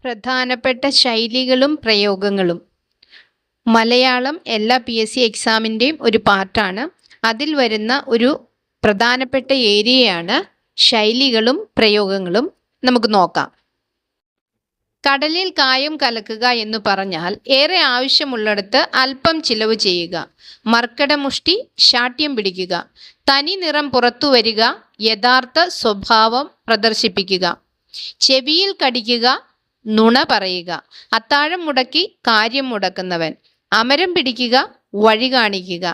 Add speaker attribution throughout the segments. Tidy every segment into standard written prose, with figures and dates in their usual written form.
Speaker 1: പ്രധാനപ്പെട്ട ശൈലികളും പ്രയോഗങ്ങളും. മലയാളം എല്ലാ PSC എക്സാമിൻ്റെയും ഒരു പാർട്ടാണ്. അതിൽ വരുന്ന ഒരു പ്രധാനപ്പെട്ട ഏരിയയാണ് ശൈലികളും പ്രയോഗങ്ങളും. നമുക്ക് നോക്കാം. കടലിൽ കായം കലക്കുക എന്ന് പറഞ്ഞാൽ ഏറെ ആവശ്യമുള്ളിടത്ത് അല്പം ചിലവ് ചെയ്യുക, മർക്കടമുഷ്ടി ശാഠ്യം പിടിക്കുക, തനി നിറം പുറത്തു വരിക, യഥാർത്ഥ സ്വഭാവം പ്രദർശിപ്പിക്കുക, ചെവിയിൽ കടിക്കുക, നുണ പറയുക, അത്താഴം മുടക്കി കാര്യം മുടക്കുന്നവൻ, അമരം പിടിക്കുക, വഴി കാണിക്കുക,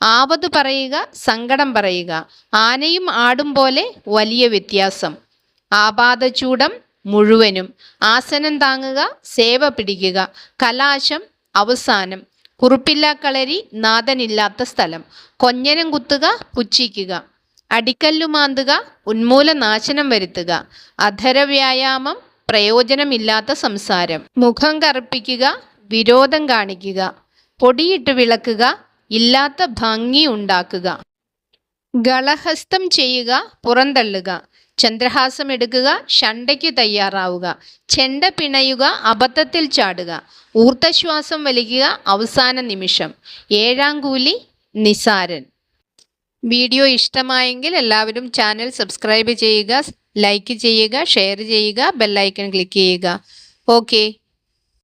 Speaker 1: ആവത് പറയുക, സങ്കടം പറയുക, ആനയും ആടും പോലെ വലിയ വ്യത്യാസം, ആപാദചൂടം മുഴുവനും, ആസനം താങ്ങുക, സേവ പിടിക്കുക, കലാശം അവസാനം, കുറുപ്പില്ലാ കളരി നാഥനില്ലാത്ത സ്ഥലം, കൊഞ്ഞനം കുത്തുക, പുച്ഛിക്കുക, അടിക്കല്ലു മാന്തുക, ഉന്മൂലനാശനം വരുത്തുക, അധരവ്യായാമം, പ്രയോജനമില്ലാത്ത സംസാരം, മുഖം കറുപ്പിക്കുക, വിരോധം കാണിക്കുക, പൊടിയിട്ട് വിളക്കുക, ഇല്ലാത്ത ഭംഗി ഉണ്ടാക്കുക, ഗളഹസ്തം ചെയ്യുക, പുറന്തള്ളുക, ചന്ദ്രഹാസം എടുക്കുക, ഷണ്ടയ്ക്ക് തയ്യാറാവുക, ചെണ്ട പിണയുക, അബദ്ധത്തിൽ ചാടുക, ഊർദ്ധശ്വാസം വലിക്കുക, അവസാന നിമിഷം, ഏഴാം കൂലി, നിസാരൻ. വീഡിയോ ഇഷ്ടമായെങ്കിൽ എല്ലാവരും ചാനൽ സബ്സ്ക്രൈബ് ചെയ്യുക, ലൈക്ക് ചെയ്യുക, ഷെയർ ചെയ്യുക, ബെല്ലൈക്കൺ ക്ലിക്ക് ചെയ്യുക. ഓക്കെ.